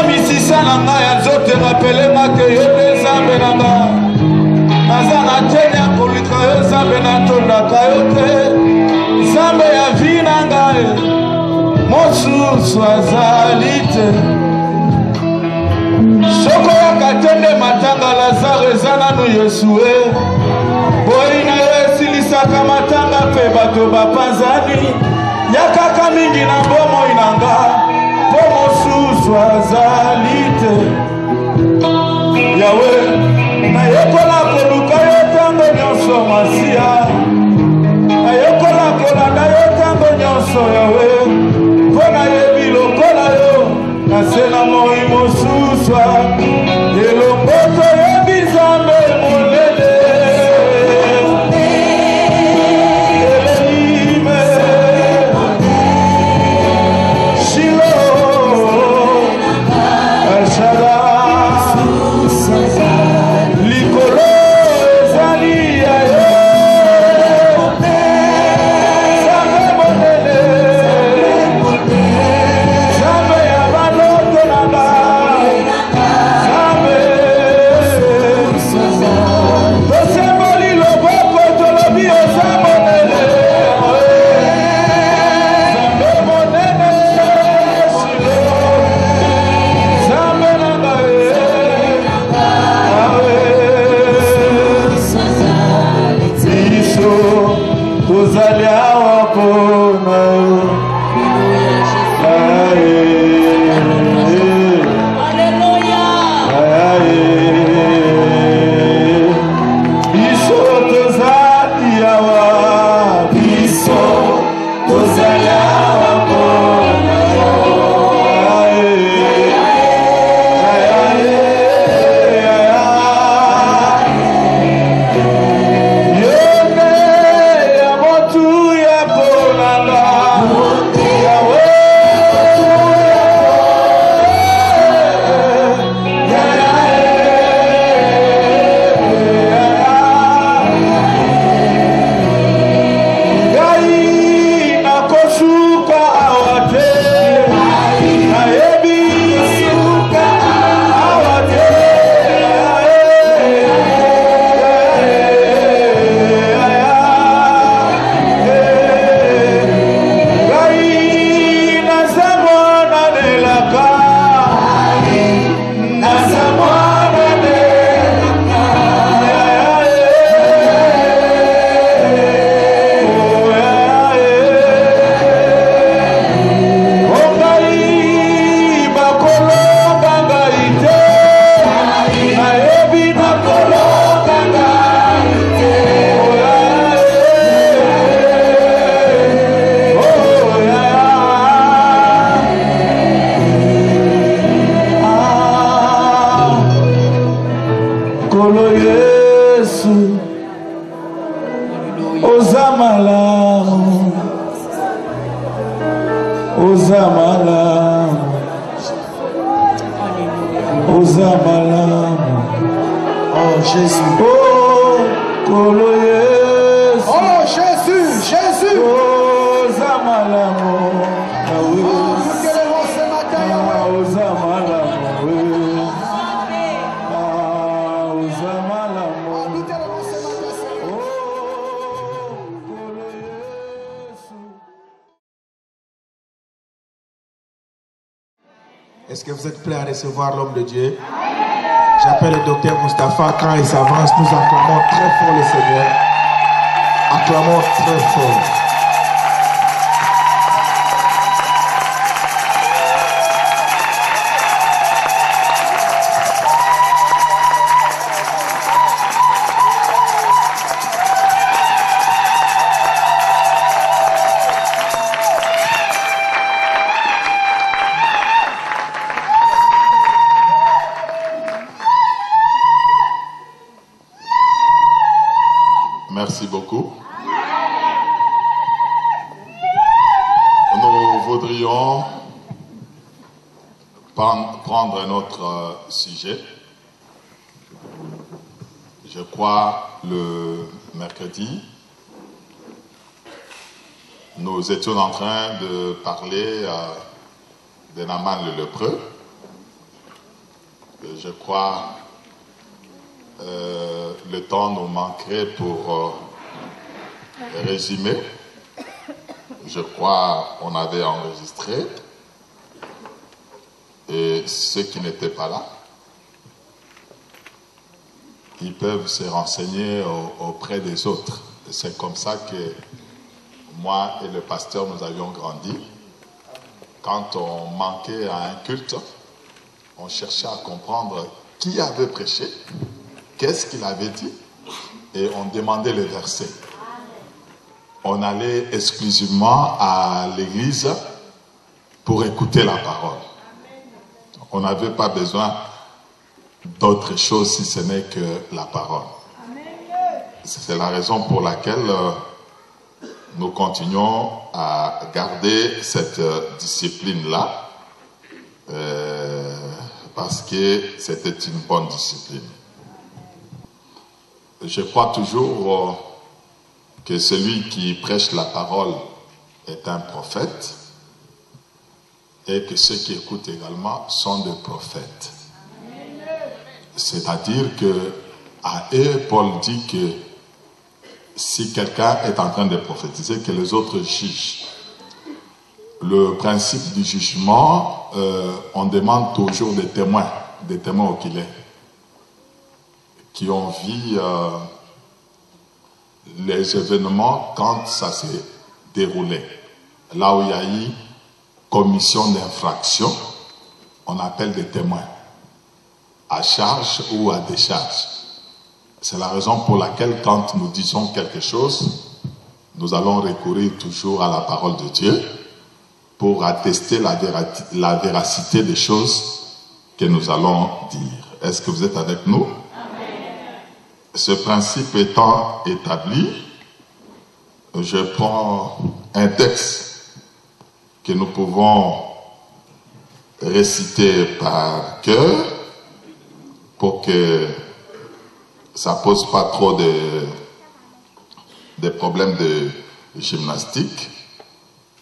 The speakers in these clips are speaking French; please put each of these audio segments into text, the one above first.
misisa na ngai ya nzoto rapelemaka yo nde nzambe na nga naza na tene ya koluka yo nzambe natondaka yo te nzambe ya vi na ngai mosusu azali te sokoyaka te nde matanga lazare eza nanu yesu e boyi na yo esilisaka matanga mpe bato bapanzani yakaka mingi na bomoi na nga mpo mosusu azali te yawe nayekola koluka yo ntango nyonso masiya nayekola kolanda yo ntango nyonso yawe mpo nayebi lokola yo nase na moi mosusu elongo toyebi nzambe monene Est-ce que vous êtes prêts à recevoir l'homme de Dieu? J'appelle le docteur Mustapha. Quand il s'avance, nous acclamons très fort le Seigneur. Acclamons très fort. Merci beaucoup. Nous voudrions prendre un autre sujet. Je crois le mercredi, nous étions en train de parler de Naaman le lépreux. je crois le temps nous manquerait pour résumer. Je crois qu'on avait enregistré. Et ceux qui n'étaient pas là, ils peuvent se renseigner auprès des autres. C'est comme ça que moi et le pasteur, nous avions grandi. Quand on manquait à un culte, on cherchait à comprendre qui avait prêché, qu'est-ce qu'il avait dit, et on demandait les versets. On allait exclusivement à l'église pour écouter la parole. On n'avait pas besoin d'autre chose si ce n'est que la parole. C'est la raison pour laquelle nous continuons à garder cette discipline-là, parce que c'était une bonne discipline. Je crois toujours que celui qui prêche la parole est un prophète, et que ceux qui écoutent également sont des prophètes. C'est-à-dire que à eux, Paul dit que si quelqu'un est en train de prophétiser, que les autres jugent. Le principe du jugement, on demande toujours des témoins oculaires, qui ont vu les événements quand ça s'est déroulé. Là où il y a eu commission d'infraction, on appelle des témoins, à charge ou à décharge. C'est la raison pour laquelle quand nous disons quelque chose, nous allons recourir toujours à la parole de Dieu pour attester la véracité des choses que nous allons dire. Est-ce que vous êtes avec nous? Amen. Ce principe étant établi, je prends un texte que nous pouvons réciter par cœur pour que ça ne pose pas trop de problèmes de gymnastique.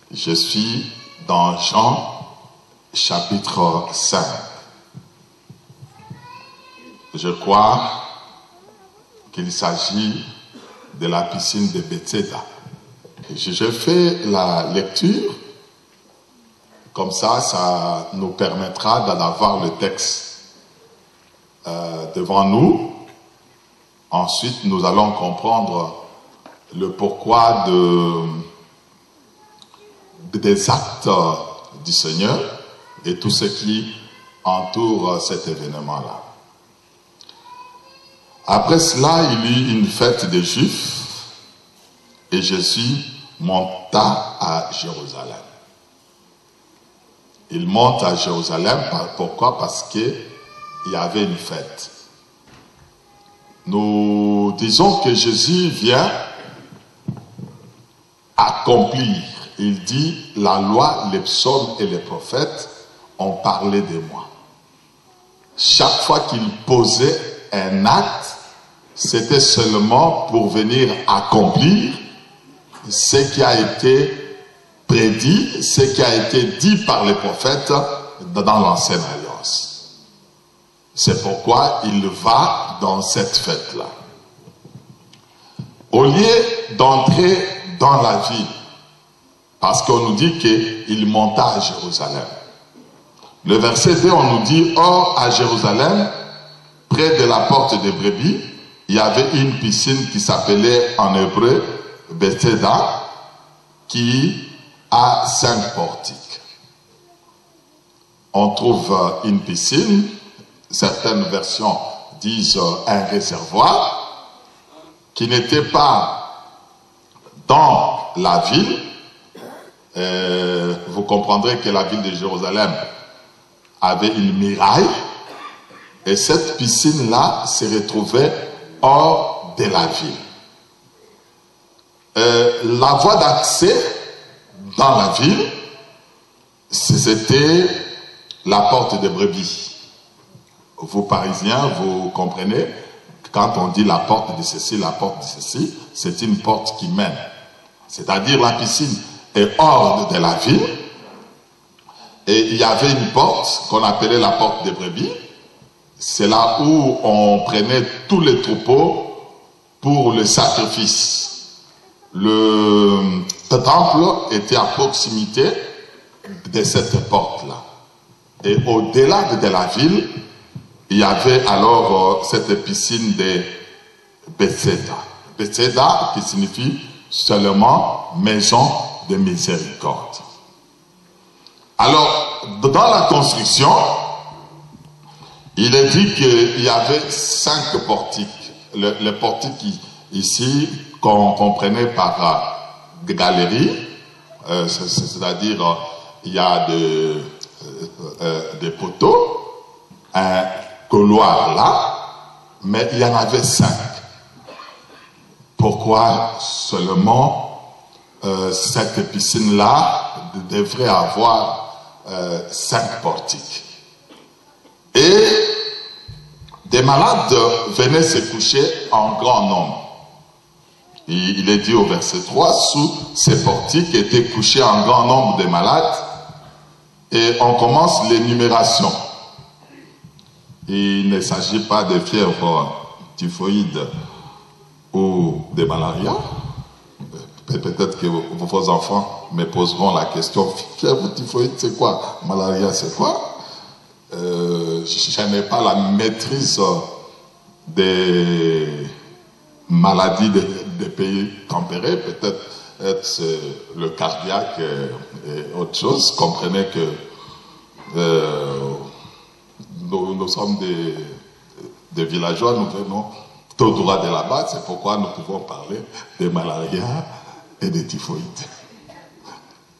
Je suis dans Jean chapitre 5. Je crois qu'il s'agit de la piscine de Bethesda. Je fais la lecture. Comme ça, ça nous permettra d'avoir le texte devant nous. Ensuite, nous allons comprendre le pourquoi des actes du Seigneur et tout ce qui entoure cet événement-là. Après cela, il y eut une fête des Juifs et Jésus monta à Jérusalem. Il monte à Jérusalem, pourquoi? Parce qu'il y avait une fête. Nous disons que Jésus vient accomplir. Il dit, la loi, les psaumes et les prophètes ont parlé de moi. Chaque fois qu'il posait un acte, c'était seulement pour venir accomplir ce qui a été prédit, ce qui a été dit par les prophètes dans l'ancienne alliance. C'est pourquoi il va dans cette fête-là. Au lieu d'entrer dans la ville, parce qu'on nous dit qu'il monta à Jérusalem. Le verset 2, on nous dit, or à Jérusalem, près de la porte des brebis, il y avait une piscine qui s'appelait en hébreu Bethesda, qui a 5 portiques. On trouve une piscine, certaines versions disent un réservoir, qui n'était pas dans la ville. Vous comprendrez que la ville de Jérusalem avait une muraille, et cette piscine-là se retrouvait hors de la ville. La voie d'accès dans la ville, c'était la porte des brebis. Vous Parisiens, vous comprenez, quand on dit la porte de ceci, la porte de ceci, c'est une porte qui mène. C'est-à-dire la piscine est hors de la ville, et il y avait une porte qu'on appelait la porte des brebis. c'est là où on prenait tous les troupeaux pour le sacrifice. Le temple était à proximité de cette porte-là. Et au-delà de la ville, il y avait alors cette piscine de Bethesda. Bethesda qui signifie seulement maison de miséricorde. Alors, dans la construction, il est dit qu'il y avait 5 portiques. Le portique ici, qu'on comprenait par galerie, c'est-à-dire il y a des poteaux, un couloir là, mais il y en avait 5. Pourquoi seulement cette piscine-là devrait avoir 5 portiques? Et des malades venaient se coucher en grand nombre. Il est dit au verset 3, sous ces portiques étaient couchés un grand nombre de malades. Et on commence l'énumération. Il ne s'agit pas de fièvre typhoïde ou de malaria. Peut-être que vos enfants me poseront la question, fièvre typhoïde c'est quoi? Malaria c'est quoi? Je n'ai pas la maîtrise des maladies des pays tempérés. Peut-être c'est le cardiaque et autre chose. Comprenez que nous sommes des villageois, nous venons tout droit de là-bas. C'est pourquoi nous pouvons parler de malaria et de typhoïde.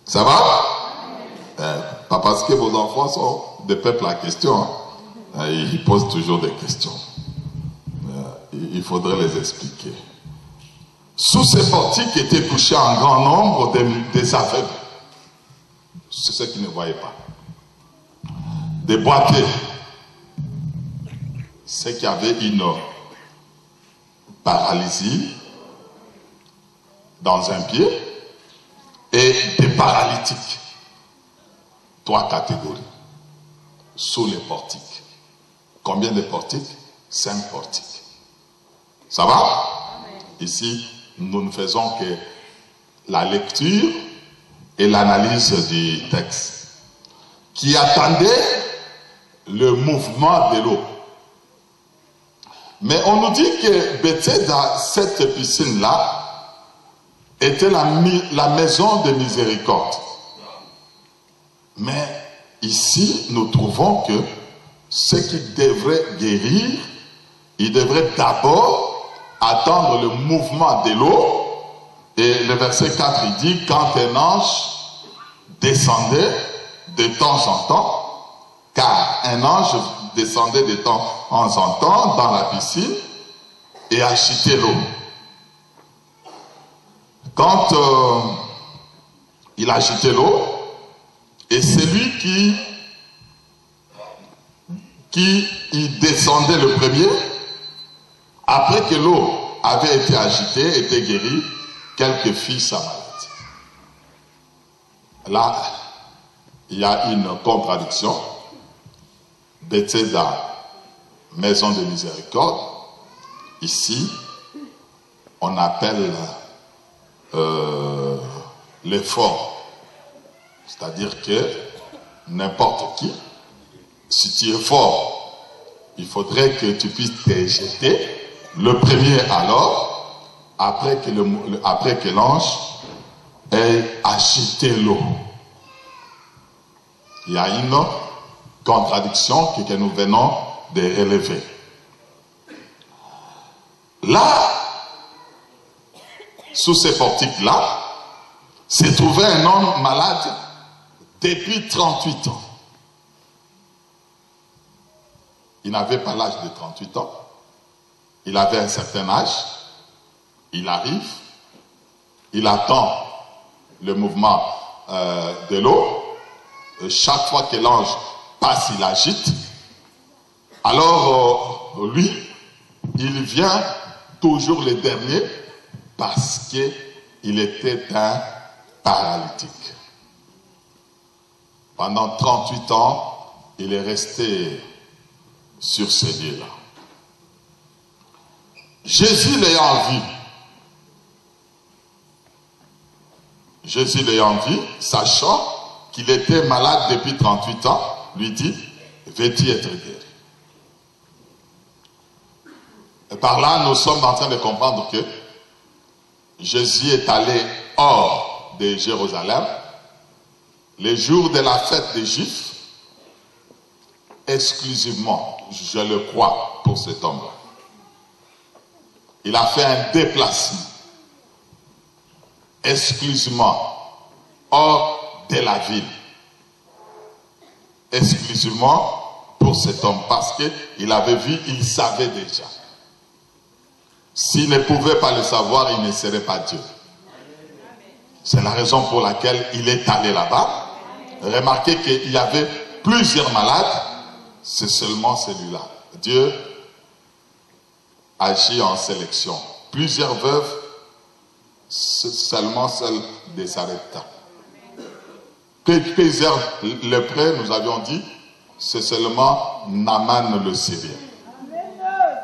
Ça va? Pas parce que vos enfants sont des peuples à questions. Ils posent toujours des questions. Il faudrait les expliquer. Sous ces portiques étaient couchés un grand nombre des aveugles. C'est ceux qui ne voyaient pas. Des boiteux. Ceux qui avaient une paralysie dans un pied. Et des paralytiques. 3 catégories. Sous les portiques. Combien de portiques? 5 portiques. Ça va? Ici, nous ne faisons que la lecture et l'analyse du texte. Qui attendait le mouvement de l'eau. Mais on nous dit que Bethesda, cette piscine-là, était la maison de miséricorde. Mais ici, nous trouvons que ce qui devrait guérir, il devrait d'abord attendre le mouvement de l'eau. Et le verset 4, il dit, quand un ange descendait de temps en temps, car un ange descendait de temps en temps dans la piscine et agitait l'eau. Quand il agitait l'eau, et celui qui y descendait le premier, après que l'eau avait été agitée, était guérie, quelques fit sa maladie. Là, il y a une contradiction. Bethesda, maison de miséricorde. Ici, on appelle l'effort. C'est-à-dire que n'importe qui, si tu es fort, il faudrait que tu puisses te jeter. Le premier alors, après que l'ange ait agité l'eau. Il y a une contradiction que nous venons de relever. Là, sous ces portiques-là, se trouvait un homme malade depuis 38 ans. Il n'avait pas l'âge de 38 ans. Il avait un certain âge. Il arrive. Il attend le mouvement de l'eau. Chaque fois que l'ange passe, il agite. Alors, lui, il vient toujours le dernier parce qu'il était un paralytique. Pendant 38 ans, il est resté sur ces lieux-là. Jésus l'ayant vu, sachant qu'il était malade depuis 38 ans, lui dit, veux-tu être guéri? Et par là, nous sommes en train de comprendre que Jésus est allé hors de Jérusalem, les jours de la fête des Juifs, exclusivement, je le crois, pour cet homme-là. Il a fait un déplacement, exclusivement, hors de la ville. Exclusivement pour cet homme, parce qu'il avait vu, il savait déjà. S'il ne pouvait pas le savoir, il ne serait pas Dieu. C'est la raison pour laquelle il est allé là-bas. Remarquez qu'il y avait plusieurs malades, c'est seulement celui-là. Dieu agit en sélection. Plusieurs veuves, seulement celle de Sarepta. Plusieurs lépreux, nous avions dit, c'est seulement Naaman le Syrien.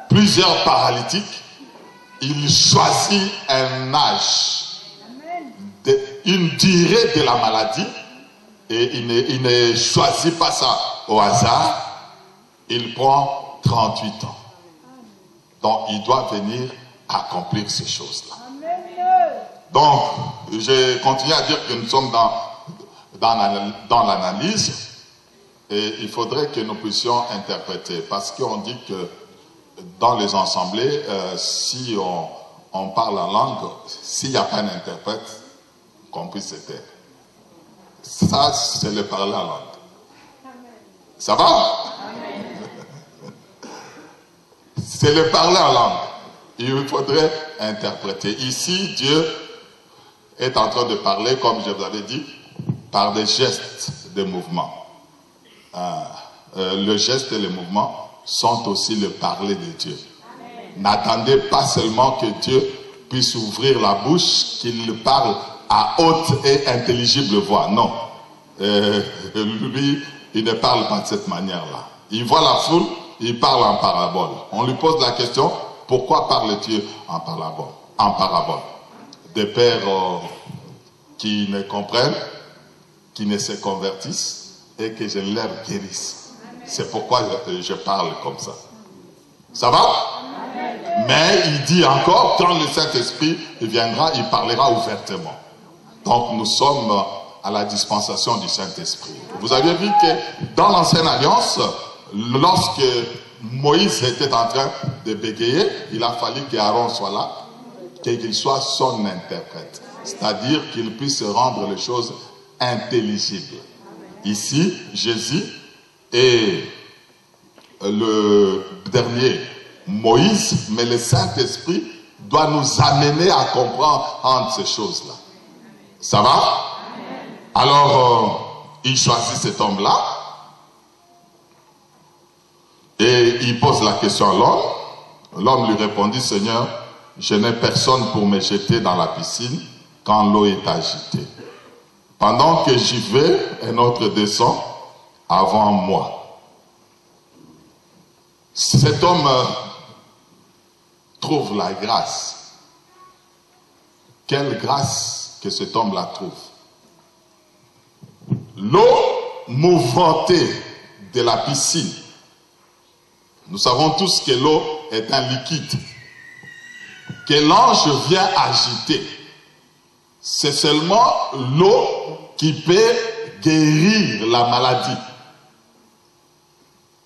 Plusieurs paralytiques, il choisit un âge, une durée de la maladie, et il ne choisit pas ça au hasard. Il prend 38 ans. Donc, il doit venir accomplir ces choses-là. Donc, je continue à dire que nous sommes dans l'analyse, et il faudrait que nous puissions interpréter, parce qu'on dit que dans les assemblées, si on parle en langue, s'il n'y a pas un interprète, qu'on puisse se taire. Ça, c'est le parler en langue. Ça va? C'est le parler en langue. Il faudrait interpréter. Ici, Dieu est en train de parler, comme je vous avais dit, par des gestes, des mouvements. Le geste et le mouvement sont aussi le parler de Dieu. N'attendez pas seulement que Dieu puisse ouvrir la bouche, qu'il parle à haute et intelligible voix. Non. Lui, il ne parle pas de cette manière-là. Il voit la foule, il parle en parabole. On lui pose la question, pourquoi parle-t-il en parabole? Des pères qui ne comprennent, qui ne se convertissent et que je leur guérisse. C'est pourquoi je parle comme ça. Ça va? Mais il dit encore, quand le Saint-Esprit viendra, il parlera ouvertement. Donc nous sommes à la dispensation du Saint-Esprit. Vous avez vu que dans l'Ancienne Alliance, lorsque Moïse était en train de bégayer, il a fallu qu'Aaron soit là, qu'il soit son interprète. C'est-à-dire qu'il puisse rendre les choses intelligibles. Ici, Jésus est le dernier Moïse, mais le Saint-Esprit doit nous amener à comprendre ces choses-là. Ça va? Alors, il choisit cet homme-là et il pose la question à l'homme. L'homme lui répondit, Seigneur, je n'ai personne pour me jeter dans la piscine quand l'eau est agitée. Pendant que j'y vais, un autre descend avant moi. Cet homme trouve la grâce. Quelle grâce que cet homme-là trouve. L'eau mouvementée de la piscine. Nous savons tous que l'eau est un liquide. Que l'ange vient agiter. C'est seulement l'eau qui peut guérir la maladie.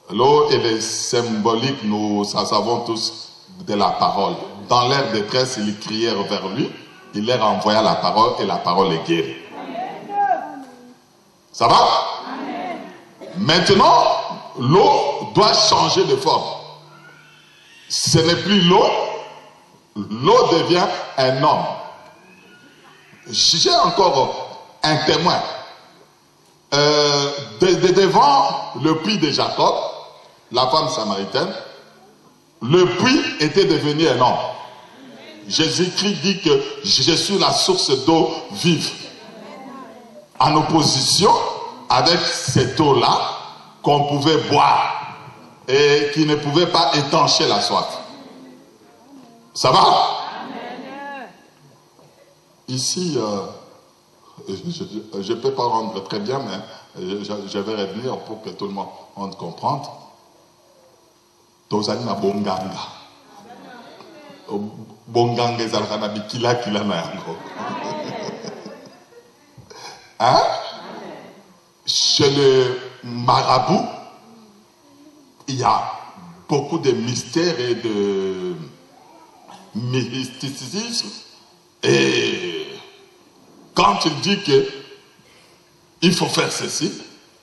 L'eau est symbolique, nous savons tous, de la parole. Dans leur détresse, ils crièrent vers lui, il leur envoya la parole et la parole est guérie. Ça va? Maintenant, l'eau doit changer de forme. Ce n'est plus l'eau, l'eau devient un homme. J'ai encore un témoin. Devant le puits de Jacob, la femme samaritaine, le puits était devenu un homme. Jésus-Christ dit que je suis la source d'eau vive. En opposition avec cette eau-là qu'on pouvait boire et qui ne pouvait pas étancher la soif. Ça va? Ici, je ne peux pas rendre très bien, mais je vais revenir pour que tout le monde comprenne. Tozali na bonganga. Bonganga ezalaka na bikila kila na yango. Hein? Chez le marabout, il y a beaucoup de mystères et de mysticisme. Et quand il dit que il faut faire ceci,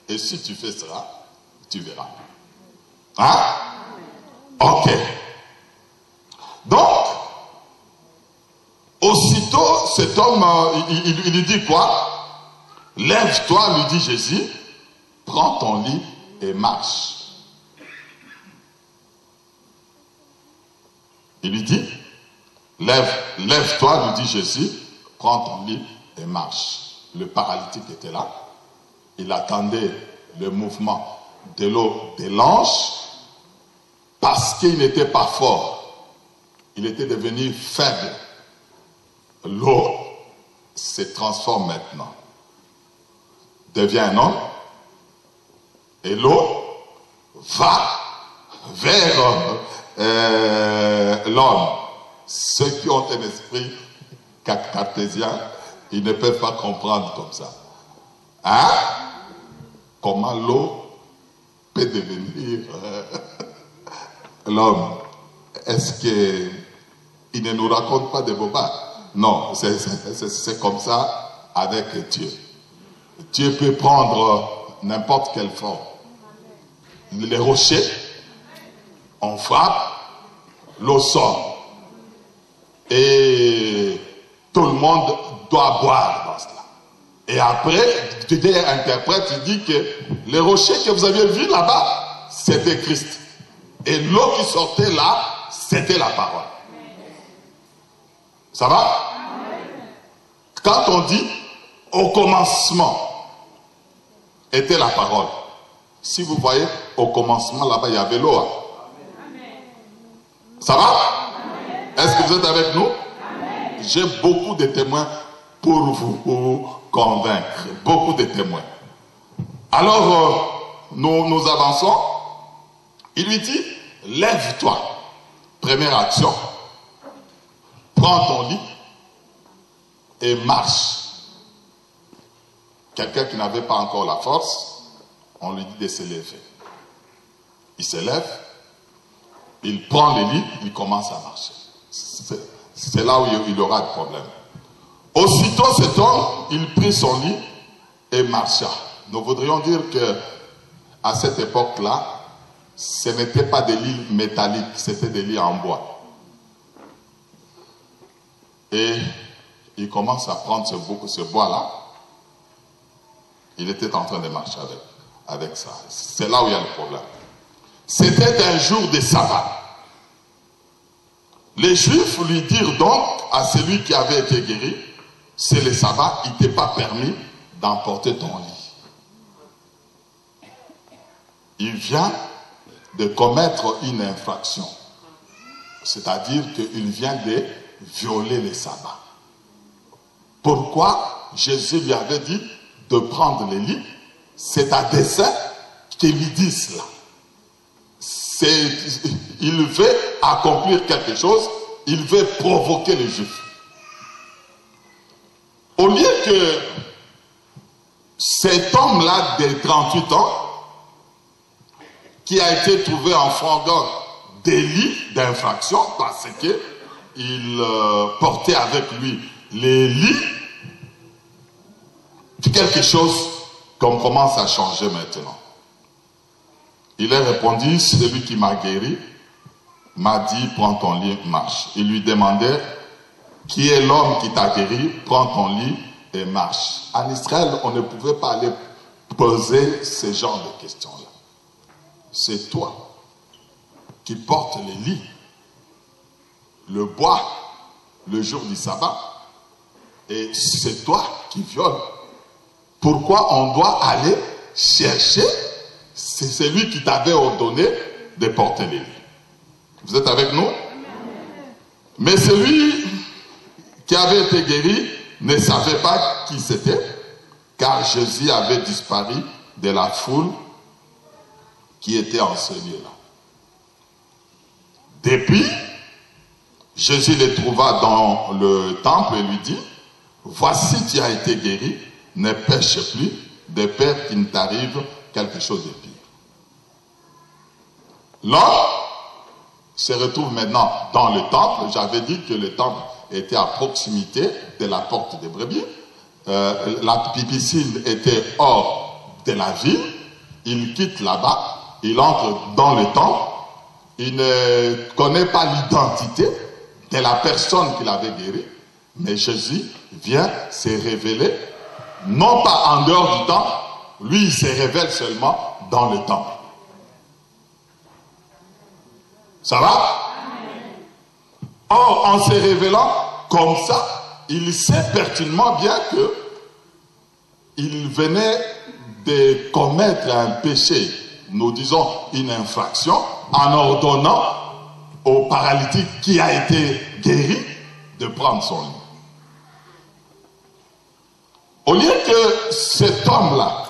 et si tu fais cela, tu verras. Hein? Ok. Donc, aussitôt, cet homme, il lui dit quoi? Lève-toi, lui dit Jésus, prends ton lit et marche. Il lui dit, lève-toi, lui dit Jésus, prends ton lit et marche. Le paralytique était là. Il attendait le mouvement de l'eau de l'ange parce qu'il n'était pas fort. Il était devenu faible. L'eau se transforme maintenant. Devient un homme. Et l'eau va vers l'homme. Ceux qui ont un esprit cartésien, ils ne peuvent pas comprendre comme ça. Hein? Comment l'eau peut devenir l'homme? Est-ce qu'il ne nous raconte pas de bobards? Non, c'est comme ça avec Dieu. Dieu peut prendre n'importe quelle forme. Les rochers, on frappe, l'eau sort. Et tout le monde doit boire dans cela. Et après, Dieu interprète, il dit que les rochers que vous aviez vus là-bas, c'était Christ. Et l'eau qui sortait là, c'était la parole. Ça va? Quand on dit au commencement était la parole. Si vous voyez, au commencement là-bas, il y avait l'eau. Ça va? Est-ce que vous êtes avec nous? J'ai beaucoup de témoins pour vous convaincre. Beaucoup de témoins. Alors, nous avançons. Il lui dit, lève-toi. Première action. Prends ton lit et marche. Quelqu'un qui n'avait pas encore la force, on lui dit de se lever. Il se lève, il prend le lit, il commence à marcher. C'est là où il aura de problème. Aussitôt cet homme, il prit son lit et marcha. Nous voudrions dire que à cette époque-là, ce n'était pas des lits métalliques, c'était des lits en bois. Et il commence à prendre ce bois-là. Il était en train de marcher avec ça. C'est là où il y a le problème. C'était un jour de sabbat. Les Juifs lui dirent donc à celui qui avait été guéri, c'est le sabbat, il ne t'est pas permis d'emporter ton lit. Il vient de commettre une infraction. C'est-à-dire qu'il vient de violer le sabbat. Pourquoi Jésus lui avait dit de prendre le lit? C'est à dessein qu'il lui dit cela. Il veut accomplir quelque chose, il veut provoquer les Juifs. Au lieu que cet homme-là de 38 ans, qui a été trouvé en flagrant délit d'infraction parce qu'il portait avec lui les lits, quelque chose qu'on commence à changer maintenant. Il a répondu, celui qui m'a guéri m'a dit, prends ton lit, marche. Il lui demandait, qui est l'homme qui t'a guéri, prends ton lit et marche. En Israël, on ne pouvait pas aller poser ce genre de questions-là. C'est toi qui portes les lits, le bois, le jour du sabbat, et c'est toi qui violes. Pourquoi on doit aller chercher? C'est celui qui t'avait ordonné de porter les lits. Vous êtes avec nous? Mais celui qui avait été guéri ne savait pas qui c'était, car Jésus avait disparu de la foule qui était en ce lieu-là. Depuis, Jésus le trouva dans le temple et lui dit, « Voici, tu as été guéri, ne pêche plus, de peur qu'il ne t'arrive quelque chose de pire. » L'homme se retrouve maintenant dans le temple. J'avais dit que le temple était à proximité de la porte des brebis. La piscine était hors de la ville. Il quitte là-bas, il entre dans le temple. Il ne connaît pas l'identité de la personne qu'il avait guérie, mais Jésus vient se révéler, non pas en dehors du temple, lui il se révèle seulement dans le temple. Ça va? Or, en se révélant comme ça, il sait pertinemment bien que il venait de commettre un péché, nous disons une infraction, en ordonnant au paralytique qui a été guéri de prendre son lit. Au lieu que cet homme-là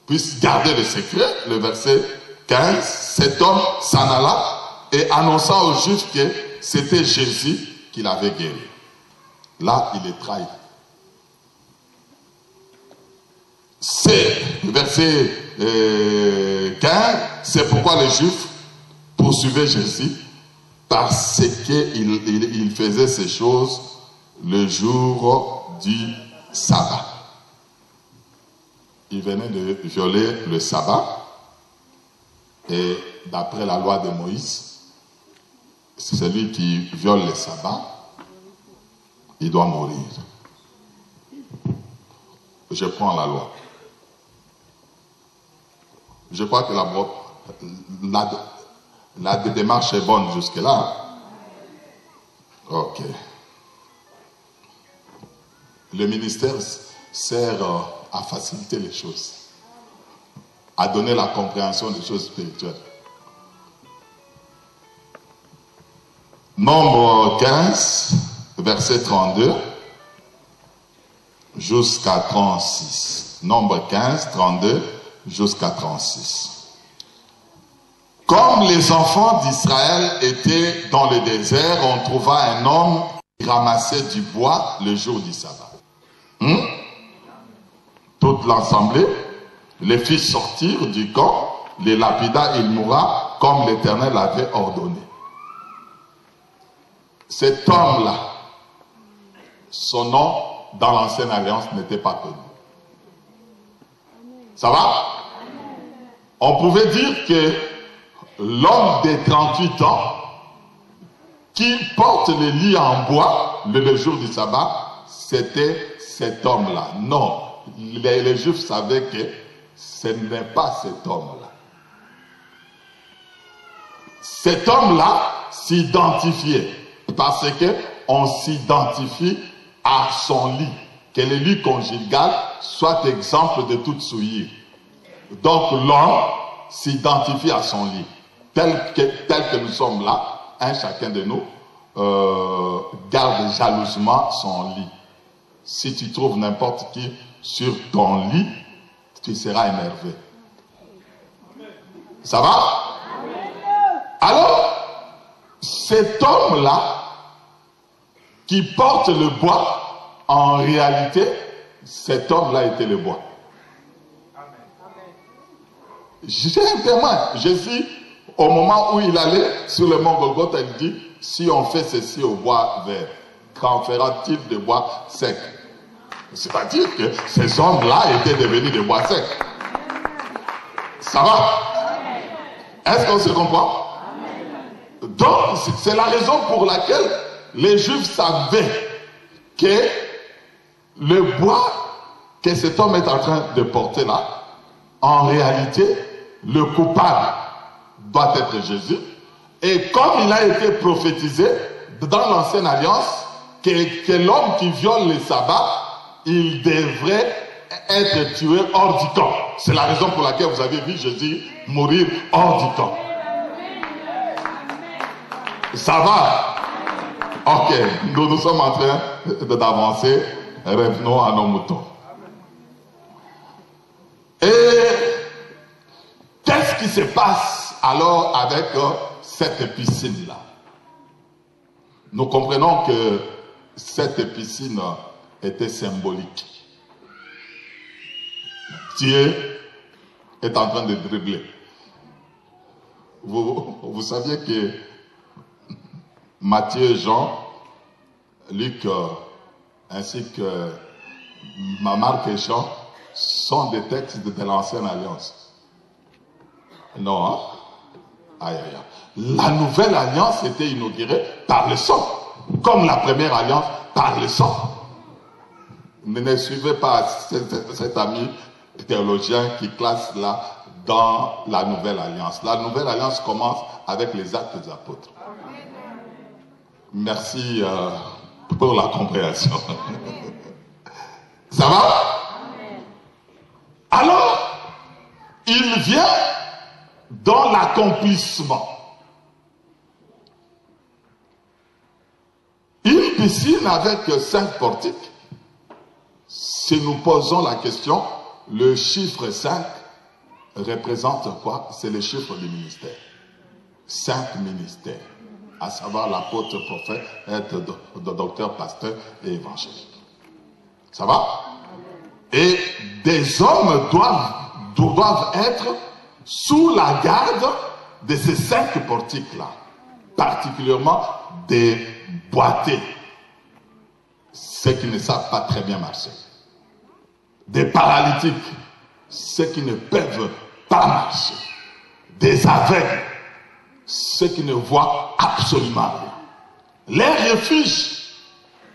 puisse garder le secret, le verset 15, cet homme s'en alla et annonça aux Juifs que c'était Jésus qui l'avait guéri. Là, il est trahi. C'est, verset 15, c'est pourquoi les Juifs poursuivaient Jésus, parce qu'il faisait ces choses le jour du sabbat. Il venait de violer le sabbat, et d'après la loi de Moïse, celui qui viole le sabbat, il doit mourir. Je prends la loi. Je crois que la démarche est bonne jusque-là. Ok. Le ministère sert à faciliter les choses, à donner la compréhension des choses spirituelles. Nombre 15, verset 32 jusqu'à 36. Nombre 15, 32 jusqu'à 36. Comme les enfants d'Israël étaient dans le désert, on trouva un homme qui ramassait du bois le jour du sabbat. Toute l'assemblée, les fit sortir du camp, les lapida, il mourra comme l'Éternel avait ordonné. Cet homme-là, son nom dans l'ancienne alliance n'était pas connu. Ça va? On pouvait dire que l'homme de 38 ans qui porte le lit en bois le jour du sabbat, c'était cet homme-là. Non, les Juifs savaient que ce n'est pas cet homme-là. Cet homme-là s'identifiait parce qu'on s'identifie à son lit, que le lit conjugal soit exemple de toute souillure. Donc l'homme s'identifie à son lit. Tel que nous sommes là, un chacun de nous garde jalousement son lit. Si tu trouves n'importe qui sur ton lit, tu seras énervé. Ça va? Alors, cet homme-là qui porte le bois, en réalité, cet homme-là était le bois. J'ai un témoin. Jésus, au moment où il allait sur le mont Golgotha, il dit, si on fait ceci au bois vert, qu'en fera-t-il de bois sec? C'est-à-dire que ces hommes-là étaient devenus des bois secs. Ça va? Est-ce qu'on se comprend? Donc, c'est la raison pour laquelle les Juifs savaient que le bois que cet homme est en train de porter là, en réalité, le coupable doit être Jésus. Et comme il a été prophétisé dans l'ancienne alliance, que l'homme qui viole le sabbat, il devrait être tué hors du camp. c'est la raison pour laquelle vous avez vu Jésus mourir hors du temps. Ça va? Ok, nous sommes en train d'avancer. Revenons à nos moutons. Et qu'est-ce qui se passe alors avec cette piscine-là? Nous comprenons que cette piscine était symbolique. Dieu est en train de dribbler. Vous saviez que Matthieu, Jean, Luc, ainsi que Marc et Jean sont des textes de l'Ancienne Alliance. Non, hein? Aïe, aïe, aïe. La nouvelle alliance était inaugurée par le sang, comme la première alliance par le sang. Ne suivez pas cet ami théologien qui classe là dans la nouvelle alliance. La nouvelle alliance commence avec les actes des apôtres. Merci pour la compréhension. Ça va? Alors, il vient dans l'accomplissement. Une piscine avec 5 portiques. Si nous posons la question, le chiffre 5 représente quoi? C'est le chiffre du ministère. 5 ministères, à savoir l'apôtre, prophète, être docteur, pasteur et évangéliste. Ça va? Et des hommes doivent être sous la garde de ces 5 portiques-là, particulièrement des boiteux, ceux qui ne savent pas très bien marcher, des paralytiques, ceux qui ne peuvent pas marcher, des aveugles, ceux qui ne voient absolument rien. Les refuges,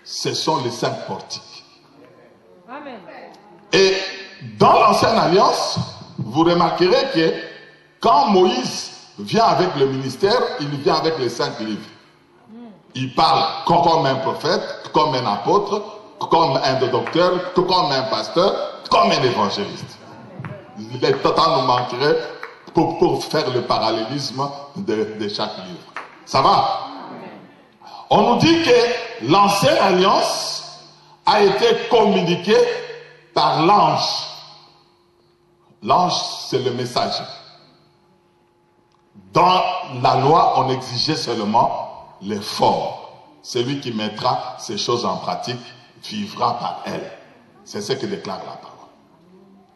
ce sont les 5 portiques. Amen. Et dans l'Ancienne Alliance, vous remarquerez que quand Moïse vient avec le ministère, il vient avec les 5 livres. Il parle comme un prophète, comme un apôtre, comme un docteur, comme un pasteur, comme un évangéliste. Les temps nous manquerait pour faire le parallélisme de chaque livre. Ça va? On nous dit que l'Ancienne Alliance a été communiquée par l'ange. L'ange, c'est le messager. Dans la loi, on exigeait seulement l'effort. Celui qui mettra ces choses en pratique vivra par elles. C'est ce que déclare la parole.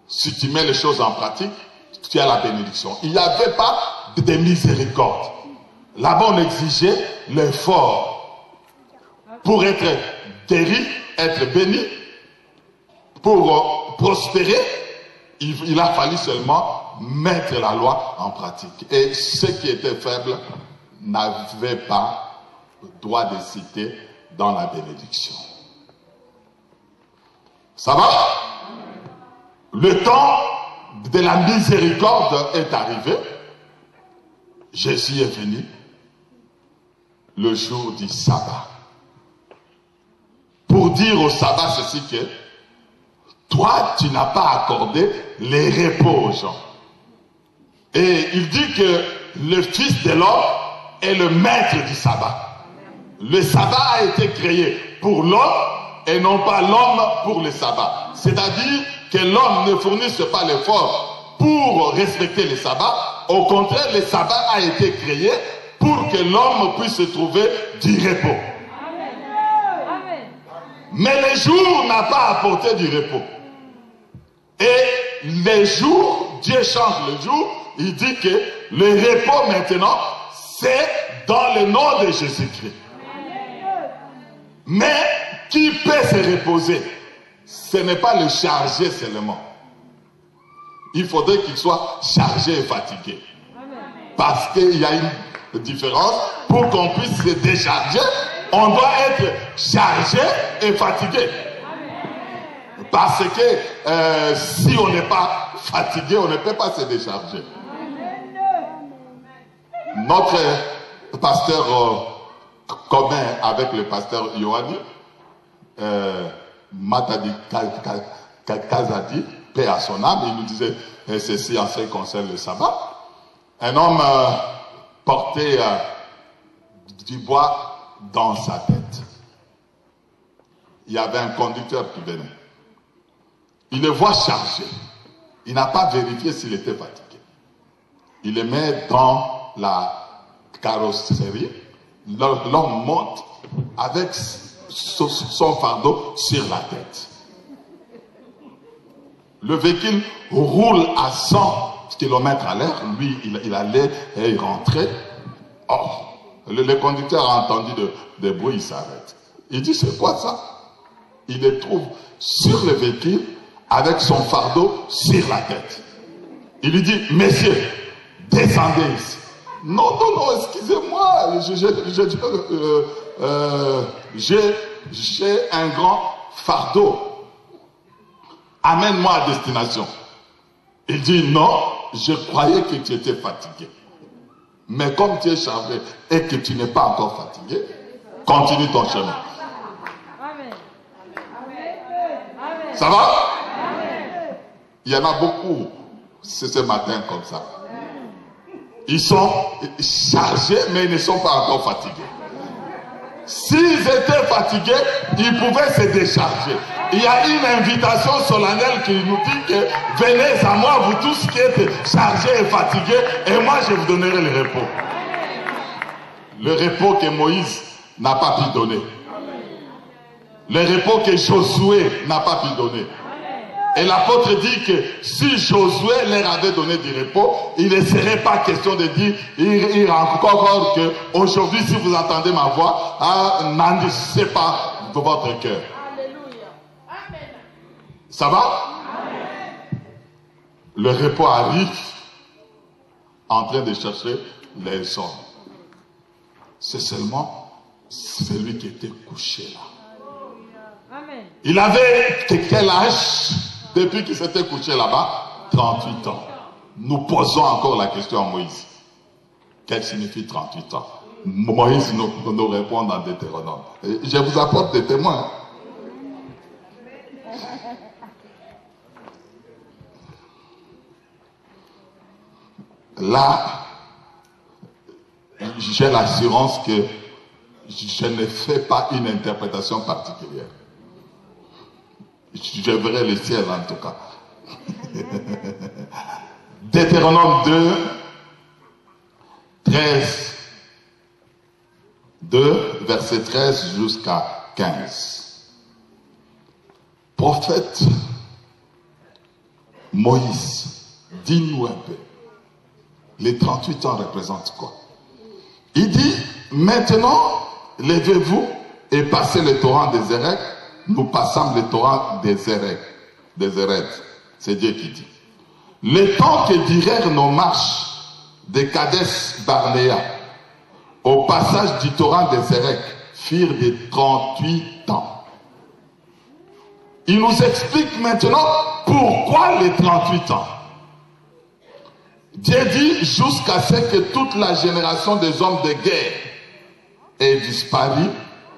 Si tu mets les choses en pratique, tu as la bénédiction. Il n'y avait pas de miséricorde. Là-bas, on exigeait l'effort. Pour être guéri, être béni, pour prospérer, il a fallu seulement mettre la loi en pratique. Et ceux qui étaient faibles n'avaient pas droit de citer dans la bénédiction. Ça va? Le temps de la miséricorde est arrivé. Jésus est venu le jour du sabbat. Pour dire au sabbat ceci que toi, tu n'as pas accordé les repos aux gens. Et il dit que le Fils de l'homme est le maître du sabbat. Le sabbat a été créé pour l'homme et non pas l'homme pour le sabbat. C'est-à-dire que l'homme ne fournisse pas l'effort pour respecter le sabbat. Au contraire, le sabbat a été créé pour que l'homme puisse trouver du repos. Mais le jour n'a pas apporté du repos. Et les jours, Dieu change le jour, il dit que le repos maintenant, c'est dans le nom de Jésus-Christ. Mais qui peut se reposer? Ce n'est pas le chargé seulement. Il faudrait qu'il soit chargé et fatigué. Parce qu'il y a une différence. Pour qu'on puisse se décharger, on doit être chargé et fatigué. Parce que si on n'est pas fatigué, on ne peut pas se décharger. Notre pasteur commun avec le pasteur Yohani, Matadi Kazadi, paix à son âme, il nous disait ceci en ce qui concerne le sabbat. Un homme portait du bois dans sa tête. Il y avait un conducteur qui venait. Il le voit chargé. Il n'a pas vérifié s'il était fatigué. Il le met dans la carrosserie. L'homme monte avec son fardeau sur la tête. Le véhicule roule à 100 km à l'heure. Lui, il allait et il rentrait. Oh, le conducteur a entendu des bruits, il s'arrête. Il dit, c'est quoi ça? Il le trouve sur le véhicule avec son fardeau sur la tête. Il lui dit, messieurs, descendez ici. Non, non, non, excusez-moi, j'ai un grand fardeau. Amène-moi à destination. Il dit, non, je croyais que tu étais fatigué. Mais comme tu es chargé et que tu n'es pas encore fatigué, continue ton chemin. Amen. Ça va? Il y en a beaucoup ce matin comme ça. Ils sont chargés, mais ils ne sont pas encore fatigués. S'ils étaient fatigués, ils pouvaient se décharger. Il y a une invitation solennelle qui nous dit que venez à moi, vous tous qui êtes chargés et fatigués, et moi je vous donnerai le repos. Le repos que Moïse n'a pas pu donner. Le repos que Josué n'a pas pu donner. Et l'apôtre dit que si Josué leur avait donné du repos, il ne serait pas question de dire, il encore que aujourd'hui, si vous entendez ma voix, n'endurcissez pas votre cœur. Ça va? Le repos arrive en train de chercher les hommes. C'est seulement celui qui était couché là. Amen. Il avait quel âge depuis qu'il s'était couché là-bas? 38 ans. Nous posons encore la question à Moïse. Qu'est-ce que signifie 38 ans? Moïse nous répond dans Deutéronome. Je vous apporte des témoins. Là, j'ai l'assurance que je ne fais pas une interprétation particulière. Je verrai le ciel en tout cas. Deutéronome 2, 13, 2, verset 13 jusqu'à 15. Prophète Moïse, dis-nous un peu. Les 38 ans représentent quoi? Il dit, maintenant, levez-vous et passez le torrent des Zérek. Nous passons le torrent des Zérek. C'est Dieu qui dit. Le temps que durèrent nos marches de Kadesh Barnéa au passage du torrent des Zérek firent de 38 ans. Il nous explique maintenant pourquoi les 38 ans. Dieu dit jusqu'à ce que toute la génération des hommes de guerre ait disparu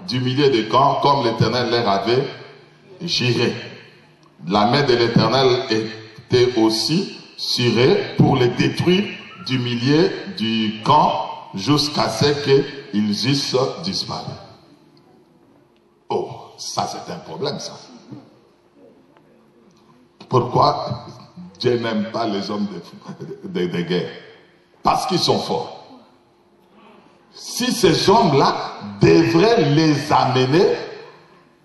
du milieu des camps comme l'Éternel leur avait juré. La main de l'Éternel était aussi sur eux pour les détruire du milieu du camp jusqu'à ce qu'ils eussent disparu. Oh, ça c'est un problème ça. Pourquoi Dieu n'aime pas les hommes de guerre? Parce qu'ils sont forts. Si ces hommes-là devraient les amener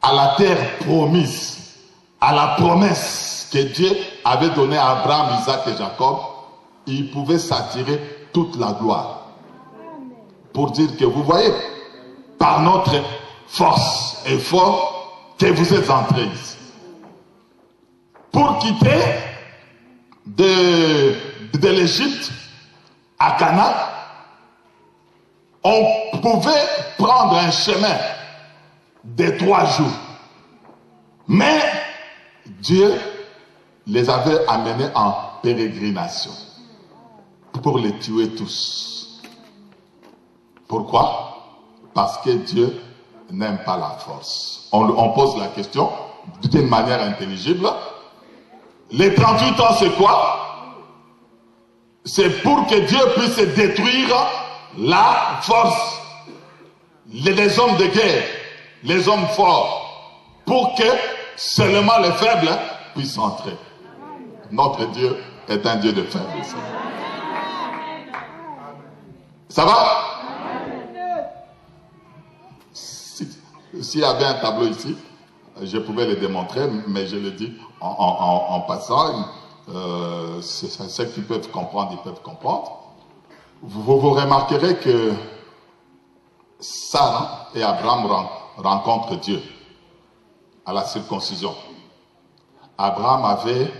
à la terre promise, à la promesse que Dieu avait donnée à Abraham, Isaac et Jacob, ils pouvaient s'attirer toute la gloire. Pour dire que vous voyez, par notre force et effort, que vous êtes entrés ici. Pour quitter de l'Égypte à Canaan, on pouvait prendre un chemin de 3 jours. Mais Dieu les avait amenés en pérégrination pour les tuer tous. Pourquoi? Parce que Dieu n'aime pas la force. On pose la question d'une manière intelligible. Les 38 ans, c'est quoi? C'est pour que Dieu puisse détruire la force, les hommes de guerre, les hommes forts, pour que seulement les faibles puissent entrer. Notre Dieu est un Dieu de faiblesse. Ça va? S'il y avait un tableau ici, je pouvais le démontrer, mais je le dis en passant. Ceux qui peuvent comprendre, ils peuvent comprendre. Vous remarquerez que Sarah et Abraham rencontrent Dieu à la circoncision. Abraham avait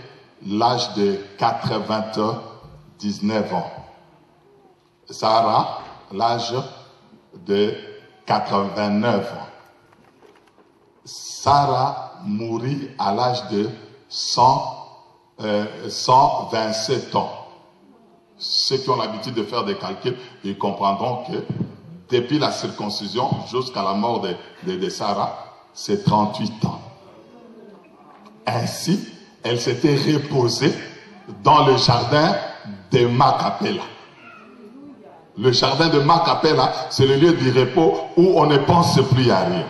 l'âge de 99 ans. Sarah, l'âge de 89 ans. Sarah mourit à l'âge de 127 ans. Ceux qui ont l'habitude de faire des calculs, ils comprendront que depuis la circoncision jusqu'à la mort de Sarah, c'est 38 ans. Ainsi, elle s'était reposée dans le jardin de Macapella. Le jardin de Macapella, c'est le lieu du repos où on ne pense plus à rien.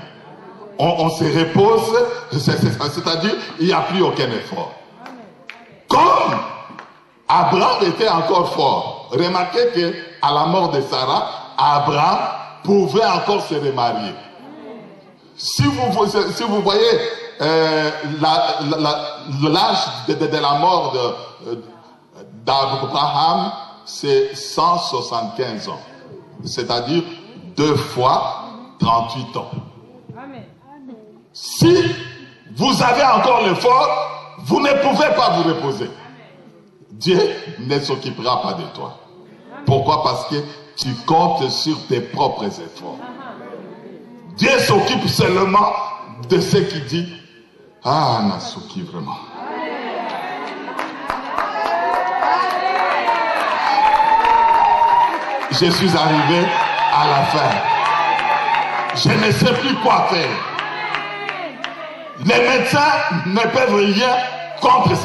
On se repose, c'est-à-dire il n'y a plus aucun effort. Comme Abraham était encore fort, remarquez qu'à la mort de Sarah, Abraham pouvait encore se remarier. Si vous voyez l'âge de la mort d'Abraham, c'est 175 ans. C'est-à-dire 2 fois 38 ans. Si vous avez encore l'effort, vous ne pouvez pas vous reposer. Dieu ne s'occupera pas de toi. Pourquoi? Parce que tu comptes sur tes propres efforts. Dieu s'occupe seulement de ce qui dit « Ah, Nasuki, vraiment. » Je suis arrivé à la fin. Je ne sais plus quoi faire. Les médecins ne peuvent rien contre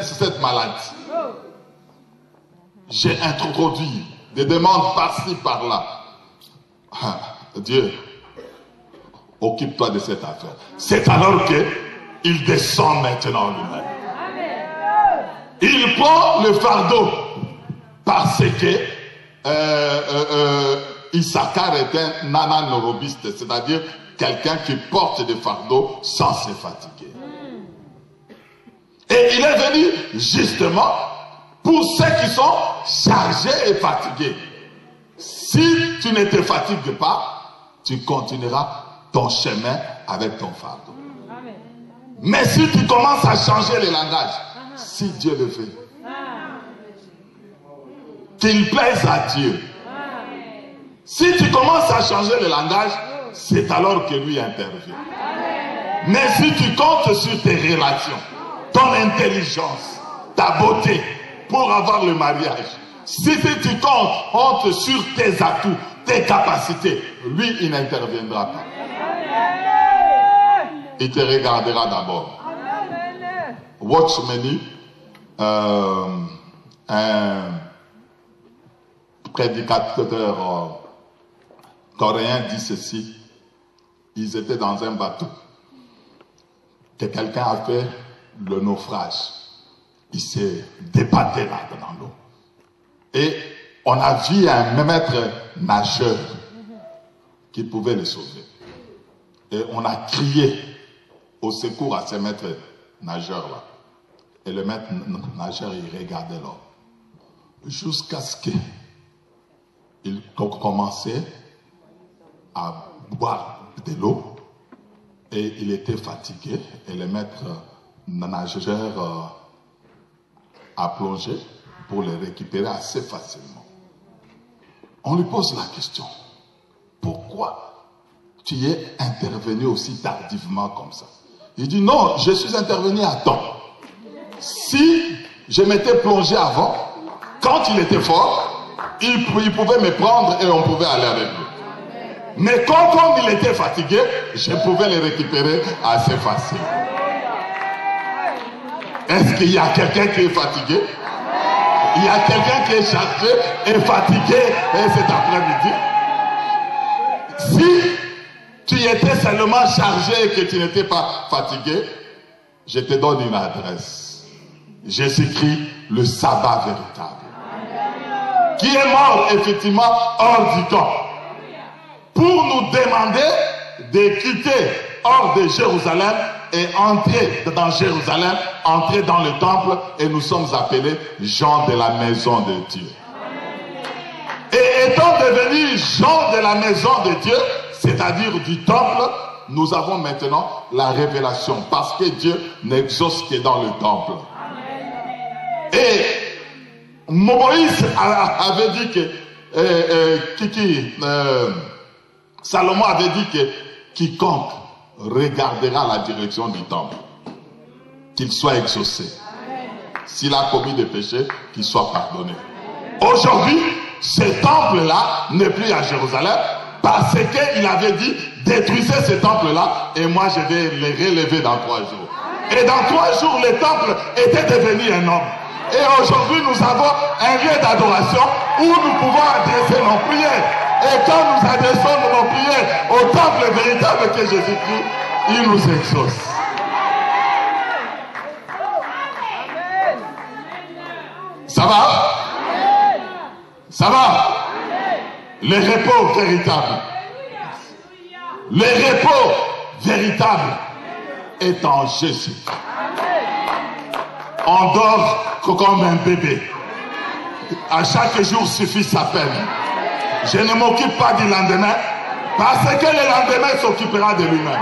cette maladie. J'ai introduit des demandes par-ci, par-là. Ah, Dieu, occupe-toi de cette affaire. C'est alors qu'il descend maintenant lui-même. Il prend le fardeau parce que Issachar est un ananorobiste, c'est-à-dire quelqu'un qui porte des fardeaux sans se fatiguer. Et il est venu justement pour ceux qui sont chargés et fatigués. Si tu ne te fatigues pas, tu continueras ton chemin avec ton fardeau. Mais si tu commences à changer le langage, si Dieu le veut, qu'il plaise à Dieu. Si tu commences à changer le langage, c'est alors que lui intervient. Mais si tu comptes sur tes relations, ton intelligence, ta beauté pour avoir le mariage, si tu comptes sur tes atouts, tes capacités, lui, il n'interviendra pas. Il te regardera d'abord. Watchmeni, un prédicateur coréen dit ceci. Ils étaient dans un bateau que quelqu'un a fait le naufrage. Il s'est débattu là dans l'eau. Et on a vu un maître nageur qui pouvait le sauver. Et on a crié au secours à ce maître nageur là. Et le maître nageur, il regardait l'eau. Jusqu'à ce qu'il commençait à boire de l'eau. Et il était fatigué. Et le maître nageur a plongé pour le récupérer assez facilement. On lui pose la question. Pourquoi tu es intervenu aussi tardivement comme ça? Il dit non, je suis intervenu à temps. Si je m'étais plongé avant, quand il était fort, il pouvait me prendre et on pouvait aller avec lui. Mais comme il était fatigué, je pouvais le récupérer assez facile. Est-ce qu'il y a quelqu'un qui est fatigué? Il y a quelqu'un qui est chargé et fatigué cet après-midi? Si tu étais seulement chargé et que tu n'étais pas fatigué, je te donne une adresse. Jésus-Christ, le sabbat véritable, qui est mort effectivement hors du temps, pour nous demander de quitter hors de Jérusalem et entrer dans Jérusalem, entrer dans le temple, et nous sommes appelés gens de la maison de Dieu. Et étant devenus gens de la maison de Dieu, c'est-à-dire du temple, nous avons maintenant la révélation, parce que Dieu n'exauce que dans le temple. Et Moïse avait dit que Salomon avait dit que quiconque regardera la direction du temple, qu'il soit exaucé. S'il a commis des péchés, qu'il soit pardonné. Aujourd'hui, ce temple-là n'est plus à Jérusalem, parce qu'il avait dit, détruisez ce temple-là, et moi je vais les relever dans 3 jours. Et dans 3 jours, le temple était devenu un homme. Et aujourd'hui, nous avons un lieu d'adoration où nous pouvons adresser nos prières. Et quand nous adressons nos prières au temple véritable que Jésus-Christ, il nous exauce. Ça va? Ça va? Le repos véritable. Le repos véritable est en Jésus. On dort comme un bébé. À chaque jour suffit sa peine. Je ne m'occupe pas du lendemain, parce que le lendemain s'occupera de lui-même.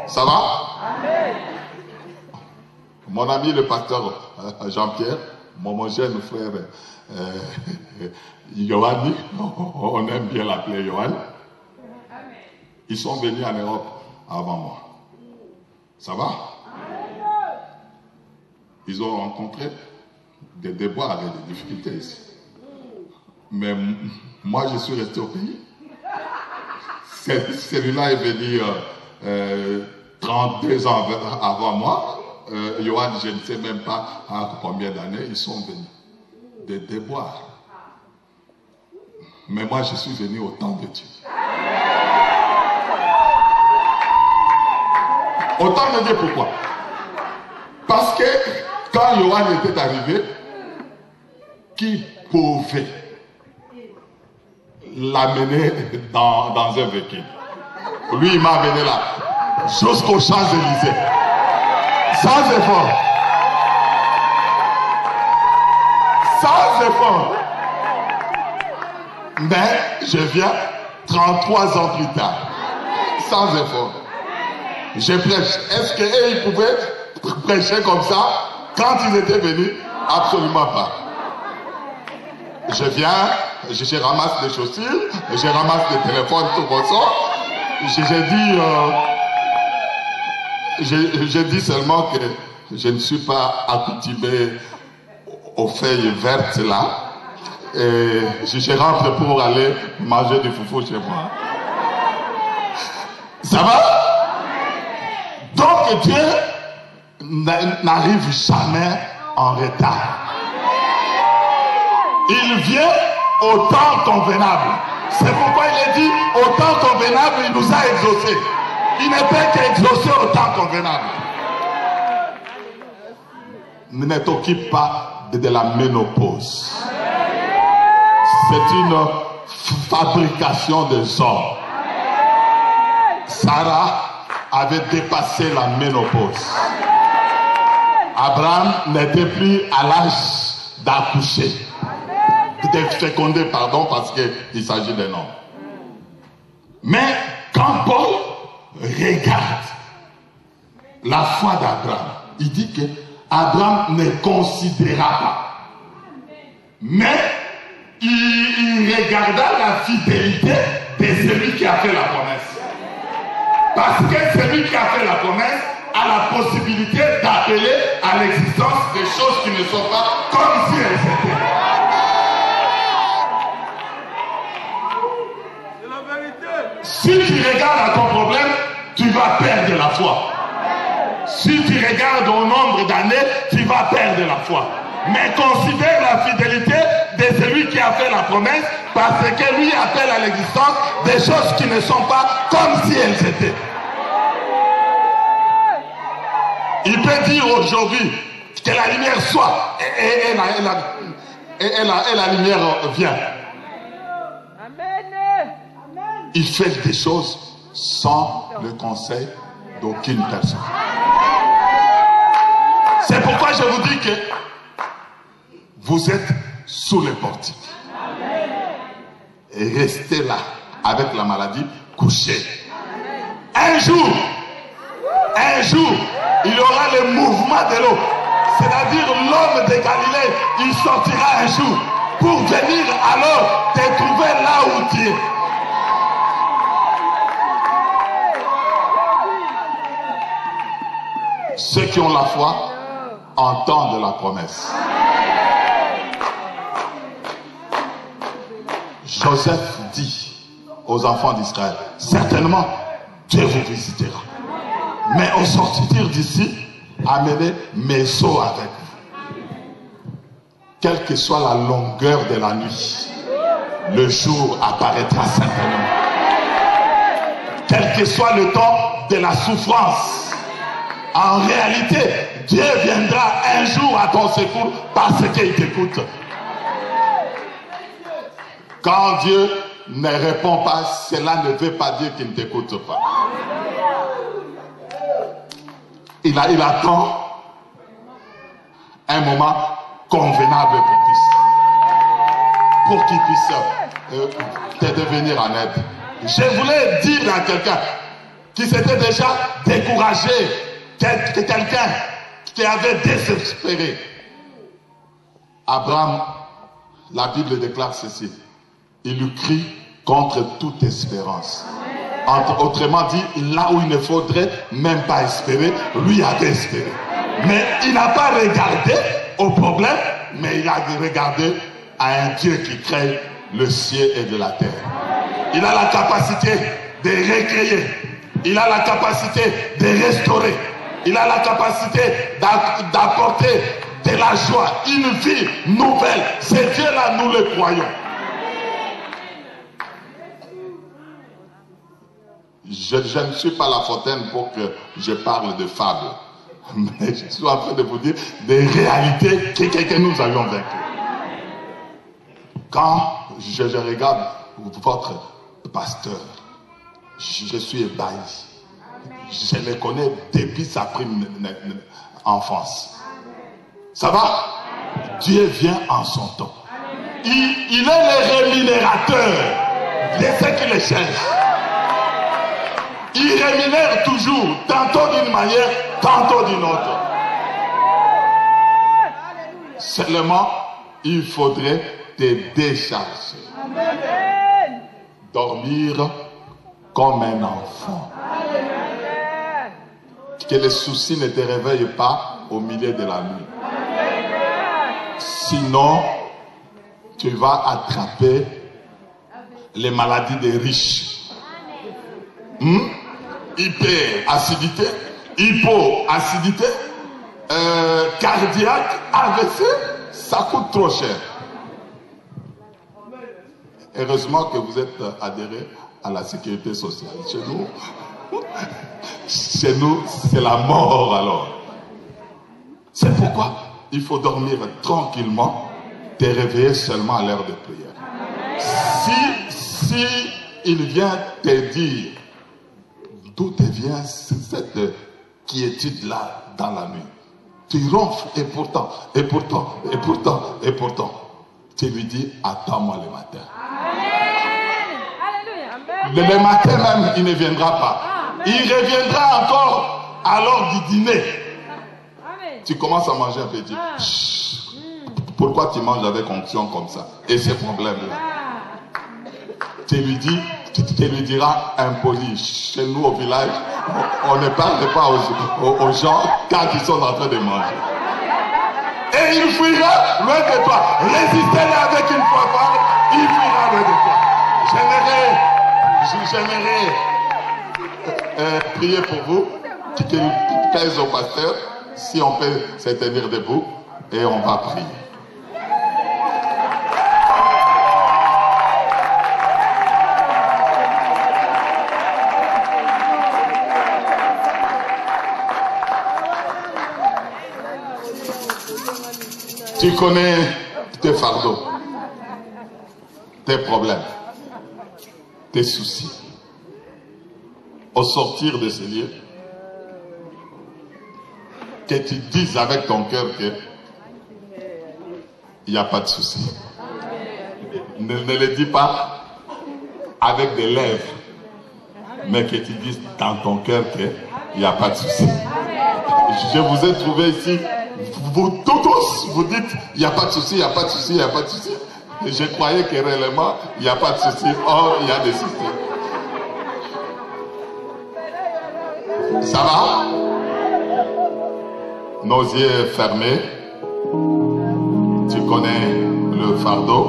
Ça va? Mon ami le pasteur Jean-Pierre, mon jeune frère Yohann, on aime bien l'appeler Yohann, ils sont venus en Europe avant moi. Ça va? Ils ont rencontré des déboires et des difficultés ici. Mais moi, je suis resté au pays. Celui-là est venu 32 ans avant moi. Yohann, je ne sais même pas à combien d'années ils sont venus. Des déboires. Mais moi, je suis venu au temps de Dieu. Au temps de Dieu, pourquoi? Parce que quand Yohann était arrivé, qui pouvait l'amener dans un véhicule? Lui, il m'a amené là, jusqu'aux Champs-Élysées. Sans effort. Sans effort. Mais je viens 33 ans plus tard. Sans effort. Je prêche. Est-ce qu'eux, ils pouvaient prêcher comme ça quand ils étaient venus? Absolument pas. Je viens, je ramasse des chaussures, je ramasse des téléphones, tout comme ça. Je dis seulement que je ne suis pas accoutumé aux feuilles vertes là. Et je rentre pour aller manger du foufou chez moi. Ça va? Donc Dieu n'arrive jamais en retard. Il vient au temps convenable. C'est pourquoi il est dit, au temps convenable, il nous a exaucés. Il ne peut qu'exaucer au temps convenable. Ne t'occupe pas de la ménopause. C'est une fabrication des hommes. Sarah avait dépassé la ménopause. Abraham n'était plus à l'âge d'accoucher. De féconder, pardon, parce qu'il s'agit d'un homme. Mais quand Paul regarde la foi d'Abraham, il dit que Abraham ne considéra pas. Mais il regarda la fidélité de celui qui a fait la promesse. Parce que celui qui a fait la promesse a la possibilité d'appeler à l'existence des choses qui ne sont pas comme si elles étaient. Si Si tu regardes à ton problème, tu vas perdre la foi. Si tu regardes au nombre d'années, tu vas perdre la foi. Mais considère la fidélité de celui qui a fait la promesse, parce que lui appelle à l'existence des choses qui ne sont pas comme si elles étaient. Il peut dire aujourd'hui que la lumière soit, et la lumière vient. Il fait des choses sans le conseil d'aucune personne. C'est pourquoi je vous dis que vous êtes sous le portique. Et restez là avec la maladie couchée. Un jour, il y aura le mouvement de l'eau. C'est-à-dire l'homme de Galilée, il sortira un jour pour venir alors te trouver là où tu es. Ceux qui ont la foi entendent la promesse. Joseph dit aux enfants d'Israël, certainement Dieu vous visitera. Mais au sortir d'ici, amenez mes seaux avec vous. Quelle que soit la longueur de la nuit, le jour apparaîtra certainement. Quel que soit le temps de la souffrance, en réalité, Dieu viendra un jour à ton secours parce qu'il t'écoute. Quand Dieu ne répond pas, cela ne veut pas dire qu'il ne t'écoute pas. Il attend un moment convenable pour qu'il puisse te devenir en aide. Je voulais dire à quelqu'un qui s'était déjà découragé, quelqu'un qui avait désespéré. Abraham, la Bible déclare ceci. Il lui crie contre toute espérance. Autrement dit, là où il ne faudrait même pas espérer, lui avait espéré. Mais il n'a pas regardé au problème, mais il a regardé à un Dieu qui crée le ciel et de la terre. Il a la capacité de recréer. Il a la capacité de restaurer. Il a la capacité d'apporter de la joie, une vie nouvelle. C'est Dieu-là, nous le croyons. Je ne suis pas La Fontaine pour que je parle de fables. Mais je suis en train de vous dire des réalités que nous avions vécues. Quand je regarde votre pasteur, je suis ébahi. Je le connais depuis sa prime enfance. Ça va? Dieu vient en son temps. Il est le rémunérateur de ceux qui le cherchent. Il rémunère toujours, tantôt d'une manière, tantôt d'une autre. Seulement, il faudrait te décharger. Dormir comme un enfant. Que les soucis ne te réveillent pas au milieu de la nuit. Sinon, tu vas attraper les maladies des riches. Hyperacidité, hypoacidité, cardiaque, AVC, ça coûte trop cher. Heureusement que vous êtes adhérés à la sécurité sociale. Chez nous, c'est la mort alors. C'est pourquoi il faut dormir tranquillement, te réveiller seulement à l'heure de prière. Si il vient te dire d'où te vient cette quiétude-là dans la nuit, tu ronfles et pourtant, tu lui dis, attends-moi le matin. Le matin même, il ne viendra pas. Il reviendra encore à l'heure du dîner. Tu commences à manger un petit. Pourquoi tu manges avec onction comme ça? Et ces problèmes-là. Tu lui diras impoli. Chez nous au village, on ne parle pas aux gens quand ils sont en train de manger. Et il fuira loin de toi. Résistez-le avec une foi, il fuira loin de toi. J'aimerais prier pour vous, qui pèse au pasteur, si on peut se tenir debout et on va prier. Tu connais tes fardeaux, tes problèmes, tes soucis. Au sortir de ce lieu, que tu dises avec ton cœur que il n'y a pas de souci. Ne le dis pas avec des lèvres, mais que tu dises dans ton cœur qu'il n'y a pas de souci. Je vous ai trouvé ici, vous tous, vous dites il n'y a pas de souci, il n'y a pas de souci, il n'y a pas de souci. Et je croyais que réellement il n'y a pas de souci. Or, il y a des soucis. Ça va? Nos yeux fermés. Tu connais le fardeau.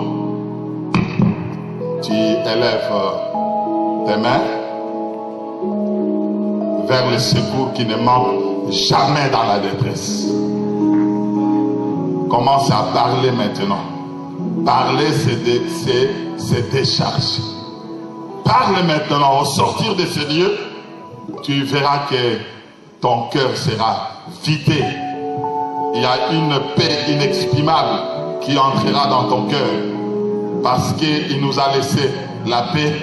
Tu élèves tes mains vers le secours qui ne manque jamais dans la détresse. Commence à parler maintenant. Parler, c'est décharge. Parle maintenant. Au sortir de ce lieu, tu verras que ton cœur sera vidé. Il y a une paix inexprimable qui entrera dans ton cœur. Parce qu'il nous a laissé la paix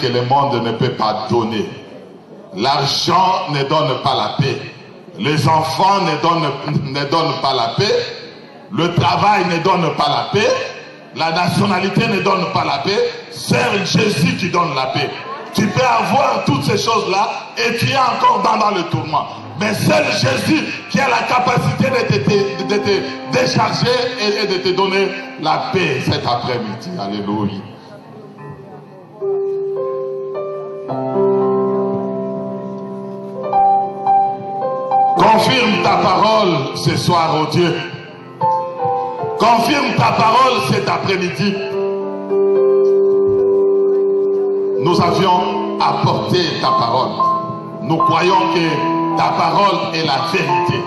que le monde ne peut pas donner. L'argent ne donne pas la paix. Les enfants ne donnent pas la paix. Le travail ne donne pas la paix. La nationalité ne donne pas la paix. C'est Jésus qui donne la paix. Tu peux avoir toutes ces choses-là et tu es encore dans le tourment. Mais seul Jésus qui a la capacité de te décharger et de te donner la paix cet après-midi. Alléluia. Confirme ta parole ce soir, oh Dieu. Confirme ta parole cet après-midi. Nous avions apporté ta parole. Nous croyons que ta parole est la vérité.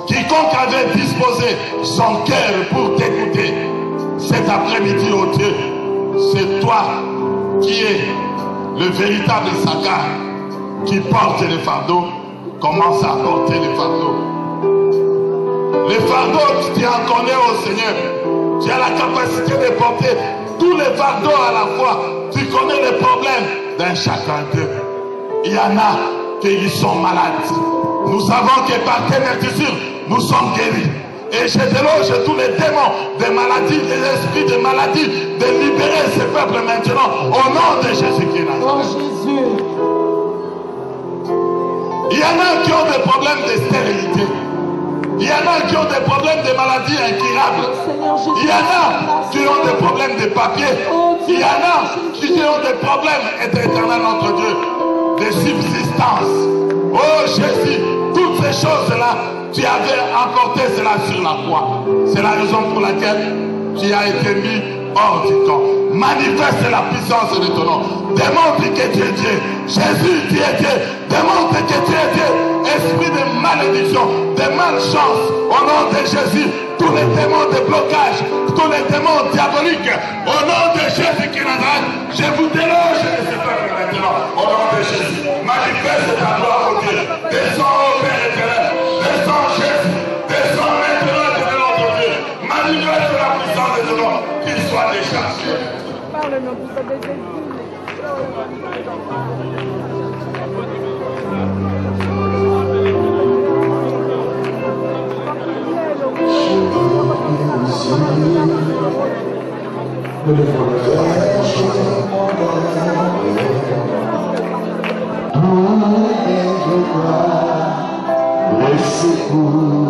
Quiconque avait disposé son cœur pour t'écouter cet après-midi, oh Dieu, c'est toi qui es le véritable Sakar qui porte les fardeaux. Commence à porter les fardeaux. Les fardeaux, tu en connais au Seigneur. Tu as la capacité de porter tous les fardeaux à la fois. Tu connais les problèmes d'un chacun d'eux. Il y en a qui sont malades. Nous savons que par tes vertus, nous sommes guéris. Et je déloge tous les démons des maladies, des esprits de maladies, de libérer ces peuples maintenant au nom de Jésus-Christ. Il y en a qui ont des problèmes de stérilité. Il y en a qui ont des problèmes de maladies incurables. Il y en a qui ont des problèmes de papier. Il y en a qui ont des problèmes, éternel notre Dieu, de subsistance. Oh Jésus, toutes ces choses-là, tu avais emporté cela sur la croix. C'est la raison pour laquelle tu as été mis hors du camp. Manifeste la puissance de ton nom. Démontre que tu es Dieu. Jésus, tu es Dieu. Démontre que tu es Dieu. Esprit de malédiction, de malchance, au nom de Jésus, tous les démons de blocage, tous les démons diaboliques, au nom de Jésus qui Nazareth, je vous déloge de ce peuple maintenant. Au nom de Jésus, manifeste ta gloire au Dieu. Descends au Père éternel. Descends Jésus. Descends maintenant de notre Dieu. Manifeste la puissance de ton nom. Qu'il soit déchargé. Parle-nous pour te Jésus. Le secours